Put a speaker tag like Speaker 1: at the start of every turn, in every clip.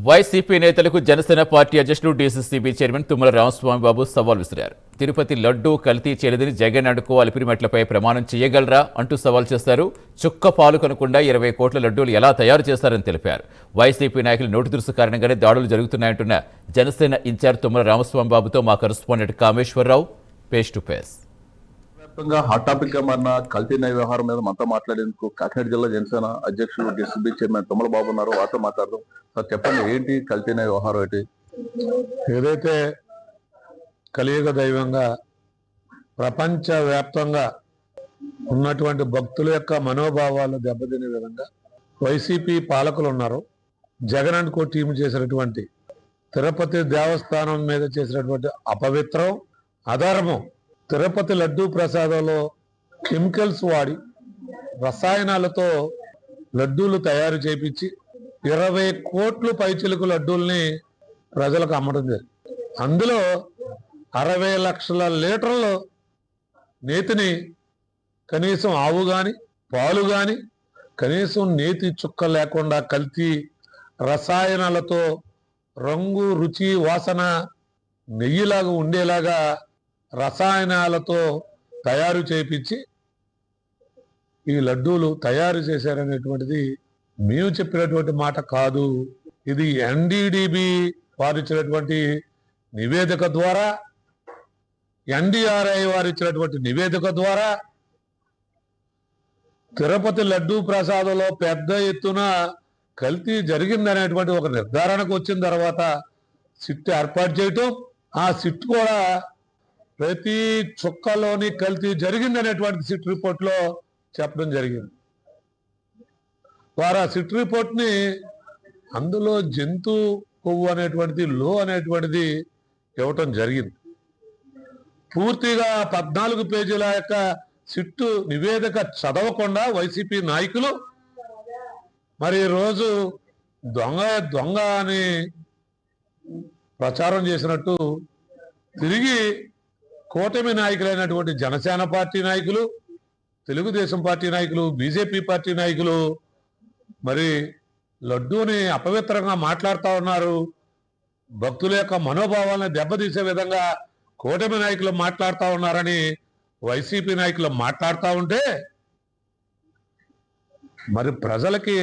Speaker 1: YCP నేతలకు Janasena party అధ్యక్షుడు DCCB chairman Tummala Ramaswamy బాబు సవాల్ విసిరారు. తిరుపతి లడ్డూ కల్తీ చేయలేదని జగన్ అడ్డుకో అలిపిరిమెట్లపై ప్రమాణం చేయగలరా అంటూ సవాల్ చేశారు. చుక్క పాలు కొనకుండా 20 కోట్ల లడ్డూలు ఎలా తయారు చేస్తారని తెలిపారు. వైసీపీ నాయకులు నోటి దురుసు కారణంగానే దాడులు జరుగుతున్నాయంటున్న జనసేన ఇన్ఛార్జ్ తుమ్మల రామస్వామి బాబుతో మా correspondent Kameswara Rao face to face.
Speaker 2: వ్యాప్తంగా హాట్ టాపిక్ గా మారిన కల్తీ న్యాయ వ్యవహారం మీద మనతో మాట్లాడేందుకు కాకినాడ జిల్లా జనసేన అధ్యక్షుడు డీసీబీ చైర్మన్ తుమ్మల బాబు ఉన్నారు. వారితో మాట్లాడదాం. సార్ చెప్పండి, ఏంటి కల్తీ న్యాయ వ్యవహారం? ఏంటి
Speaker 3: ఏదైతే కలియుగ దైవంగా ప్రపంచ వ్యాప్తంగా ఉన్నటువంటి భక్తుల యొక్క మనోభావాలు దెబ్బతినే విధంగా వైసీపీ పాలకులు ఉన్నారు. జగన్ అండ్ కో టీం చేసినటువంటి తిరుపతి దేవస్థానం మీద చేసినటువంటి అపవిత్రం, అధర్మం, తిరుపతి లడ్డూ ప్రసాదంలో కెమికల్స్ వాడి రసాయనాలతో లడ్డూలు తయారు చేపించి 20 కోట్లు పైచిలుకు లడ్డూల్ని ప్రజలకు అమ్మడం జరిగింది. అందులో 60 లక్షల లీటర్లు నేతిని కనీసం ఆవు కానీ పాలు కానీ కనీసం నేతి చుక్క లేకుండా కల్తీ రసాయనాలతో రంగు, రుచి, వాసన నెయ్యిలాగా ఉండేలాగా రసాయనాలతో తయారు చేయించి ఈ లడ్డూలు తయారు చేశారనేటువంటిది మేము చెప్పినటువంటి మాట కాదు. ఇది ఎన్డీడీబీ వారు ఇచ్చినటువంటి నివేదిక ద్వారా, ఎన్డీఆర్ఐ వారు ఇచ్చినటువంటి నివేదిక ద్వారా తిరుపతి లడ్డూ ప్రసాదంలో పెద్ద ఎత్తున కల్తీ జరిగిందనేటువంటి ఒక నిర్ధారణకు వచ్చిన తర్వాత సిట్ ఏర్పాటు చేయటం, ఆ సిట్ కూడా ప్రతి చుక్కలోని కల్తీ జరిగిందనేటువంటి సిట్ రిపోర్ట్ లో చెప్పడం జరిగింది. వారు ఆ సిట్ రిపోర్ట్ ని అందులో జంతు కొవ్వు అనేటువంటిది, లో అనేటువంటిది ఇవ్వటం జరిగింది. పూర్తిగా 14 పేజీల యొక్క సిట్టు నివేదిక చదవకుండా వైసీపీ నాయకులు మరి రోజు దొంగ అని ప్రచారం చేసినట్టు తిరిగి కూటమి నాయకులైనటువంటి జనసేన పార్టీ నాయకులు, తెలుగుదేశం పార్టీ నాయకులు, బీజేపీ పార్టీ నాయకులు మరి లడ్డూని అపవిత్రంగా మాట్లాడుతూ ఉన్నారు. భక్తుల యొక్క మనోభావాలను దెబ్బతీసే విధంగా కూటమి నాయకులు మాట్లాడుతూ ఉన్నారని వైసీపీ నాయకులు మాట్లాడుతూ ఉంటే మరి ప్రజలకి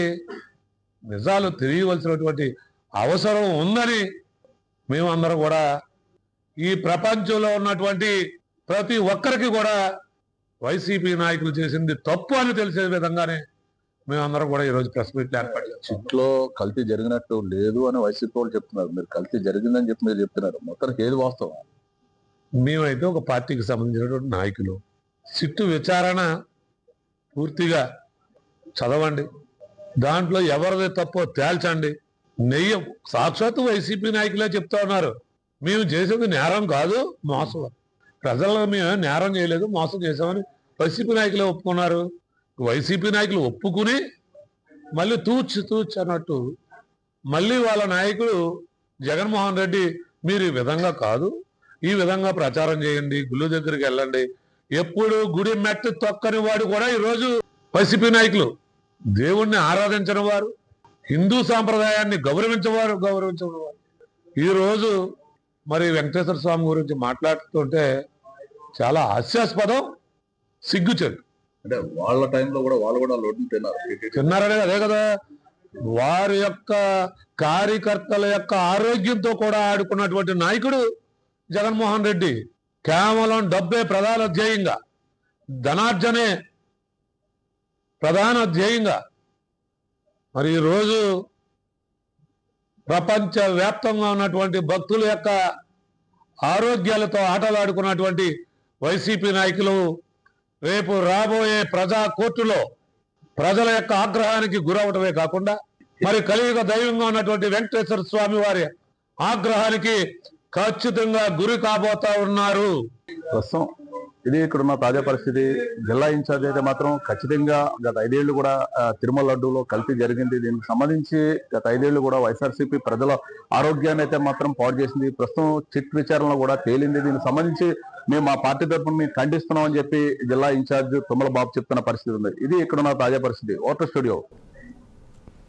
Speaker 3: నిజాలు తెలియవలసినటువంటి అవసరం ఉందని మేమందరం కూడా, ఈ ప్రపంచంలో ఉన్నటువంటి ప్రతి ఒక్కరికి కూడా వైసీపీ నాయకులు చేసింది తప్పు అని తెలిసే విధంగానే మేమందరం కూడా ఈరోజు ప్రెస్ మీట్లు ఏర్పాటు చేస్తాం.
Speaker 2: సిట్లో కల్తీ జరిగినట్టు లేదు అని వైసీపీ వాళ్ళు చెప్తున్నారు, మీరు కల్తీ జరిగిందని చెప్పి మీరు చెప్తున్నారు. మొత్తానికి ఏది వాస్తవం?
Speaker 3: మేమైతే ఒక పార్టీకి సంబంధించినటువంటి నాయకులు, సిట్టు విచారణ పూర్తిగా చదవండి, దాంట్లో ఎవరిది తప్పో తేల్చండి. నెయ్యి సాక్షాత్తు వైసీపీ నాయకులే చెప్తా ఉన్నారు, మేము చేసేది నేరం కాదు, మోసం. ప్రజల్లో మేము నేరం చేయలేదు, మోసం చేసామని వైసీపీ నాయకులే ఒప్పుకున్నారు. వైసీపీ నాయకులు ఒప్పుకుని మళ్ళీ తూచ్ అన్నట్టు మళ్ళీ వాళ్ళ నాయకుడు జగన్మోహన్ రెడ్డి మీరు ఈ విధంగా కాదు, ఈ విధంగా ప్రచారం చేయండి, గుళ్ళు దగ్గరికి వెళ్ళండి. ఎప్పుడు గుడి మెట్టు తొక్కని వాడు కూడా ఈరోజు వైసీపీ నాయకులు, దేవుణ్ణి ఆరాధించని వారు, హిందూ సాంప్రదాయాన్ని గౌరవించేవారు ఈరోజు మరి వెంకటేశ్వర స్వామి గురించి మాట్లాడుతుంటే చాలా హాస్యాస్పదం, సిగ్గుచెట్టు.
Speaker 2: అంటే వాళ్ళ టైంలో కూడా వాళ్ళు కూడా లడ్డు
Speaker 3: తిన్నారనే అదే కదా, వారి యొక్క కార్యకర్తల యొక్క ఆరోగ్యంతో కూడా ఆడుకున్నటువంటి నాయకుడు జగన్మోహన్ రెడ్డి. కేవలం డబ్బే ప్రధాన ధ్యేయంగా, ధనార్జనే ప్రధాన ధ్యేయంగా మరి ఈరోజు ప్రపంచ వ్యాప్తంగా ఉన్నటువంటి భక్తుల యొక్క ఆరోగ్యాలతో ఆటలాడుకున్నటువంటి వైసీపీ నాయకులు రేపు రాబోయే ప్రజా కోర్టులో ప్రజల యొక్క ఆగ్రహానికి గురవటమే కాకుండా మరి కలియుగ దైవంగా ఉన్నటువంటి వెంకటేశ్వర స్వామి వారి ఆగ్రహానికి ఖచ్చితంగా గురి కాబోతా ఉన్నారు.
Speaker 2: ప్రస్తుతం ఇది ఇక్కడున్న తాజా పరిస్థితి. జిల్లా ఇన్ఛార్జ్ అయితే మాత్రం ఖచ్చితంగా గత 5 ఏళ్లు కూడా తిరుమల లడ్డూలో కల్తీ జరిగింది. దీనికి సంబంధించి గత 5 ఏళ్లు కూడా వైఎస్ఆర్సీపీ ప్రజల ఆరోగ్యాన్ని అయితే మాత్రం పాడు చేసింది. ప్రస్తుతం చిట్ విచారణలో కూడా తేలింది. దీనికి సంబంధించి మేము మా పార్టీ తరఫున మేము ఖండిస్తున్నాం అని చెప్పి జిల్లా ఇన్ఛార్జ్ తుమ్మల బాబు చెప్తున్న పరిస్థితి ఉంది. ఇది ఇక్కడున్న తాజా పరిస్థితి. Voter studio.